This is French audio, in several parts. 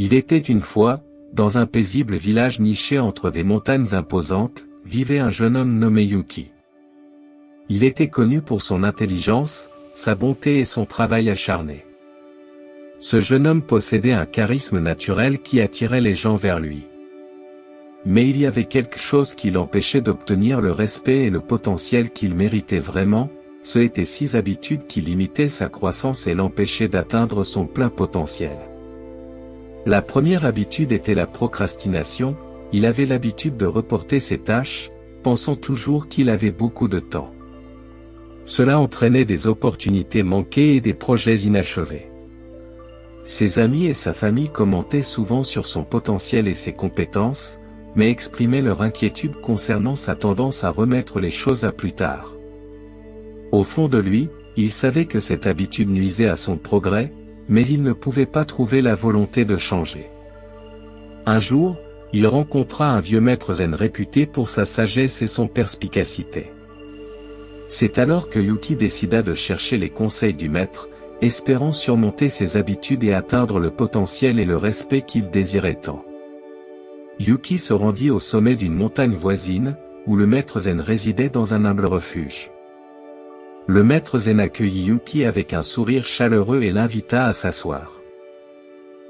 Il était une fois, dans un paisible village niché entre des montagnes imposantes, vivait un jeune homme nommé Yuki. Il était connu pour son intelligence, sa bonté et son travail acharné. Ce jeune homme possédait un charisme naturel qui attirait les gens vers lui. Mais il y avait quelque chose qui l'empêchait d'obtenir le respect et le potentiel qu'il méritait vraiment, ce étaient 6 habitudes qui limitaient sa croissance et l'empêchaient d'atteindre son plein potentiel. La première habitude était la procrastination, il avait l'habitude de reporter ses tâches, pensant toujours qu'il avait beaucoup de temps. Cela entraînait des opportunités manquées et des projets inachevés. Ses amis et sa famille commentaient souvent sur son potentiel et ses compétences, mais exprimaient leur inquiétude concernant sa tendance à remettre les choses à plus tard. Au fond de lui, il savait que cette habitude nuisait à son progrès, mais il ne pouvait pas trouver la volonté de changer. Un jour, il rencontra un vieux maître zen réputé pour sa sagesse et son perspicacité. C'est alors que Yuki décida de chercher les conseils du maître, espérant surmonter ses habitudes et atteindre le potentiel et le respect qu'il désirait tant. Yuki se rendit au sommet d'une montagne voisine, où le maître zen résidait dans un humble refuge. Le maître zen accueillit Yuki avec un sourire chaleureux et l'invita à s'asseoir.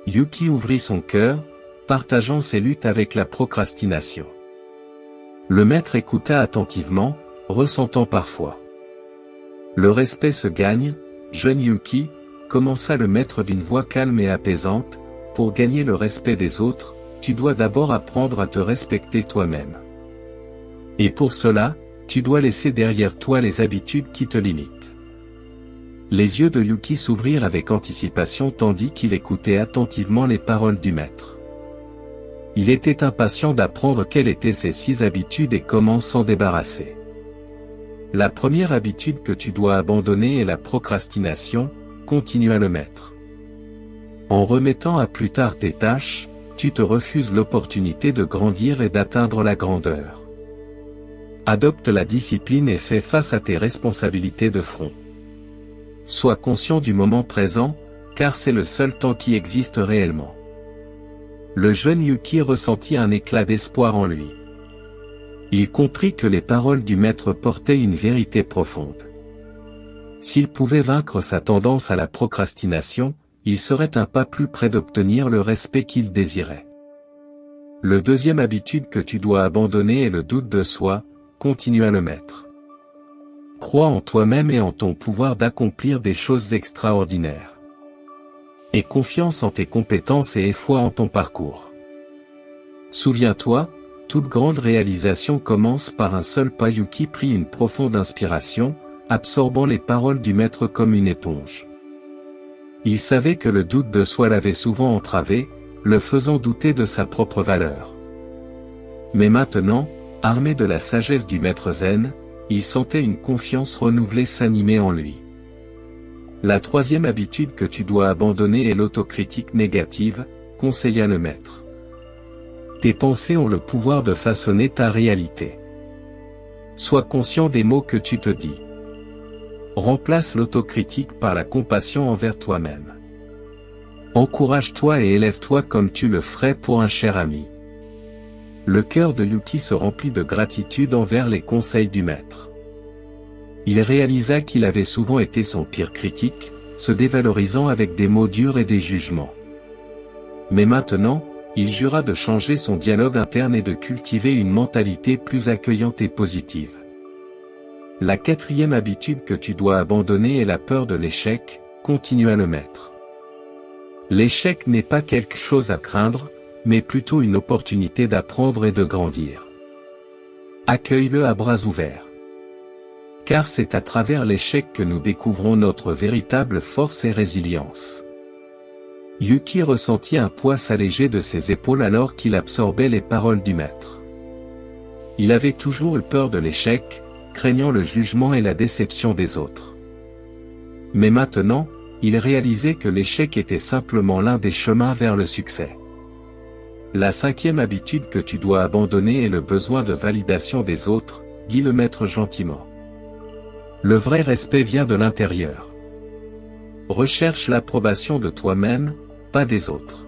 Yuki ouvrit son cœur, partageant ses luttes avec la procrastination. Le maître écouta attentivement, ressentant parfois. Le respect se gagne, jeune Yuki, commença le maître d'une voix calme et apaisante, pour gagner le respect des autres, tu dois d'abord apprendre à te respecter toi-même. Et pour cela, tu dois laisser derrière toi les habitudes qui te limitent. Les yeux de Yuki s'ouvrirent avec anticipation tandis qu'il écoutait attentivement les paroles du maître. Il était impatient d'apprendre quelles étaient ces 6 habitudes et comment s'en débarrasser. La première habitude que tu dois abandonner est la procrastination, continua le maître. En remettant à plus tard tes tâches, tu te refuses l'opportunité de grandir et d'atteindre la grandeur. Adopte la discipline et fais face à tes responsabilités de front. Sois conscient du moment présent, car c'est le seul temps qui existe réellement. Le jeune Yuki ressentit un éclat d'espoir en lui. Il comprit que les paroles du maître portaient une vérité profonde. S'il pouvait vaincre sa tendance à la procrastination, il serait un pas plus près d'obtenir le respect qu'il désirait. Le deuxième habitude que tu dois abandonner est le doute de soi, continua le maître. Crois en toi-même et en ton pouvoir d'accomplir des choses extraordinaires. Aie confiance en tes compétences et aie foi en ton parcours. Souviens-toi, toute grande réalisation commence par un seul pas. Yuki prit une profonde inspiration, absorbant les paroles du maître comme une éponge. Il savait que le doute de soi l'avait souvent entravé, le faisant douter de sa propre valeur. Mais maintenant, armé de la sagesse du maître zen, il sentait une confiance renouvelée s'animer en lui. La troisième habitude que tu dois abandonner est l'autocritique négative, conseilla le maître. Tes pensées ont le pouvoir de façonner ta réalité. Sois conscient des mots que tu te dis. Remplace l'autocritique par la compassion envers toi-même. Encourage-toi et élève-toi comme tu le ferais pour un cher ami. Le cœur de Yuki se remplit de gratitude envers les conseils du maître. Il réalisa qu'il avait souvent été son pire critique, se dévalorisant avec des mots durs et des jugements. Mais maintenant, il jura de changer son dialogue interne et de cultiver une mentalité plus accueillante et positive. La quatrième habitude que tu dois abandonner est la peur de l'échec, continua le maître. L'échec n'est pas quelque chose à craindre, mais plutôt une opportunité d'apprendre et de grandir. Accueille-le à bras ouverts. Car c'est à travers l'échec que nous découvrons notre véritable force et résilience. Yuki ressentit un poids s'alléger de ses épaules alors qu'il absorbait les paroles du maître. Il avait toujours eu peur de l'échec, craignant le jugement et la déception des autres. Mais maintenant, il réalisait que l'échec était simplement l'un des chemins vers le succès. La cinquième habitude que tu dois abandonner est le besoin de validation des autres, dit le maître gentiment. Le vrai respect vient de l'intérieur. Recherche l'approbation de toi-même, pas des autres.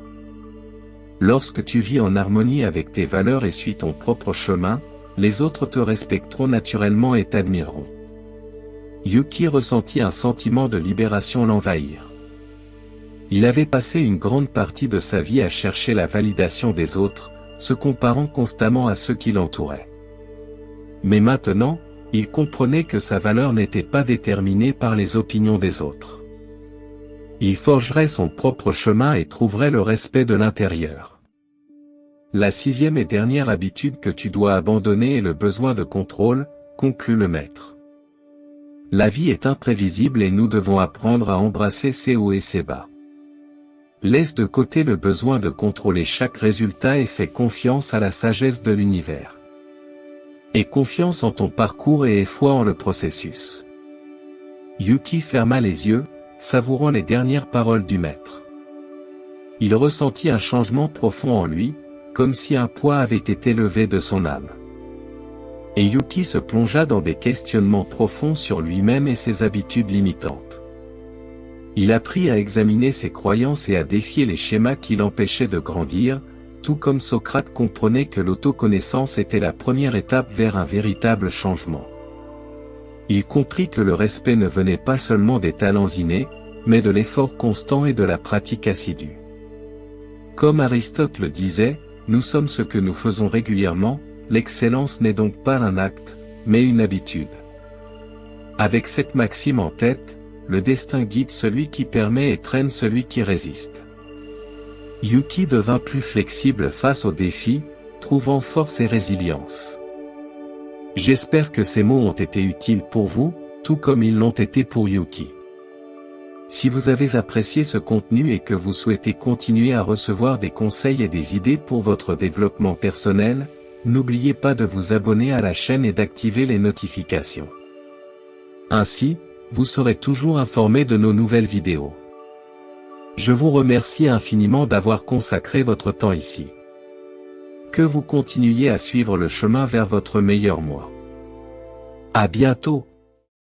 Lorsque tu vis en harmonie avec tes valeurs et suis ton propre chemin, les autres te respecteront naturellement et t'admireront. Yuki ressentit un sentiment de libération l'envahir. Il avait passé une grande partie de sa vie à chercher la validation des autres, se comparant constamment à ceux qui l'entouraient. Mais maintenant, il comprenait que sa valeur n'était pas déterminée par les opinions des autres. Il forgerait son propre chemin et trouverait le respect de l'intérieur. La 6e et dernière habitude que tu dois abandonner est le besoin de contrôle, conclut le maître. La vie est imprévisible et nous devons apprendre à embrasser ses hauts et ses bas. Laisse de côté le besoin de contrôler chaque résultat et fais confiance à la sagesse de l'univers. Aie confiance en ton parcours et aie foi en le processus. Yuki ferma les yeux, savourant les dernières paroles du maître. Il ressentit un changement profond en lui, comme si un poids avait été levé de son âme. Et Yuki se plongea dans des questionnements profonds sur lui-même et ses habitudes limitantes. Il apprit à examiner ses croyances et à défier les schémas qui l'empêchaient de grandir, tout comme Socrate comprenait que l'autoconnaissance était la première étape vers un véritable changement. Il comprit que le respect ne venait pas seulement des talents innés, mais de l'effort constant et de la pratique assidue. Comme Aristote le disait, nous sommes ce que nous faisons régulièrement, l'excellence n'est donc pas un acte, mais une habitude. Avec cette maxime en tête, le destin guide celui qui permet et traîne celui qui résiste. Yuki devint plus flexible face aux défis, trouvant force et résilience. J'espère que ces mots ont été utiles pour vous, tout comme ils l'ont été pour Yuki. Si vous avez apprécié ce contenu et que vous souhaitez continuer à recevoir des conseils et des idées pour votre développement personnel, n'oubliez pas de vous abonner à la chaîne et d'activer les notifications. Ainsi, vous serez toujours informé de nos nouvelles vidéos. Je vous remercie infiniment d'avoir consacré votre temps ici. Que vous continuiez à suivre le chemin vers votre meilleur moi. À bientôt.